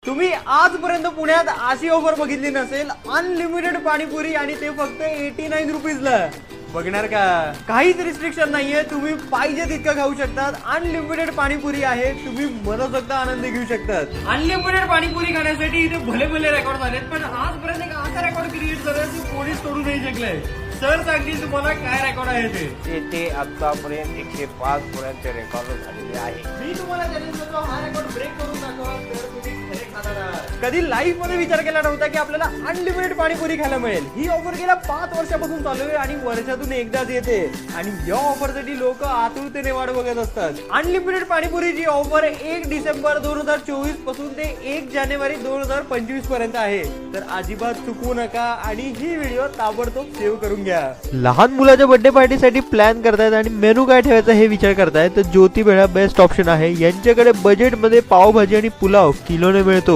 तुम्ही आजपर्यंत पुण्यात अशी ऑफर बघितली नसेल, अनलिमिटेड पाणीपुरी आणि ते फक्त 89 रुपीजला. बघणार का? काहीच रिस्ट्रिक्शन नाहीये, तुम्ही पाहिजे तितकं खाऊ शकतात. अनलिमिटेड पाणीपुरी आहे, तुम्ही मनसोक्त आनंद घेऊ शकतात. अनलिमिटेड पाणीपुरी खाण्यासाठी इथे भले भले रेकॉर्ड झालेत, पण आजपर्यंत एक असा रेकॉर्ड क्रिएट झाला की कोणीच तोडू नाही शकलंय. सर सांगतील तुम्हाला काय रेकॉर्ड आहे ते आतापर्यंत 105 पर्यंत रेकॉर्ड झालेले आहे. मी तुम्हाला चॅलेंज करतो, हा रेकॉर्ड ब्रेक करून दाखवा, तर तुम्ही खरे खाणार आहात. कधी लाईफ मध्ये विचार केला नव्हता की आपल्याला अनलिमिटेड पाणीपुरी खायला मिळेल. ही ऑफर गेल्या 5 वर्षापासून चालू आहे आणि वर्षातून एकदाच येते. आणि या ऑफर साठी लोक आतुरतेने वाट बघत असतात. अनलिमिटेड पाणीपुरीची ऑफर 1 डिसेंबर 2024 पासून ते 1 जानेवारी 2025 पर्यंत आहे. तर अजिबात चुकवू नका आणि ही व्हिडिओ ताबडतोब सेव्ह करून घ्या. लहान मुलाच्या बर्थडे पार्टीसाठी प्लॅन करतायत आणि मेनू काय ठेवायचा हे विचार करतायत, तर ज्योती भेळा बेस्ट ऑप्शन आहे. यांच्याकडे बजेटमध्ये पावभाजी आणि पुलाव किलोने मिळतो.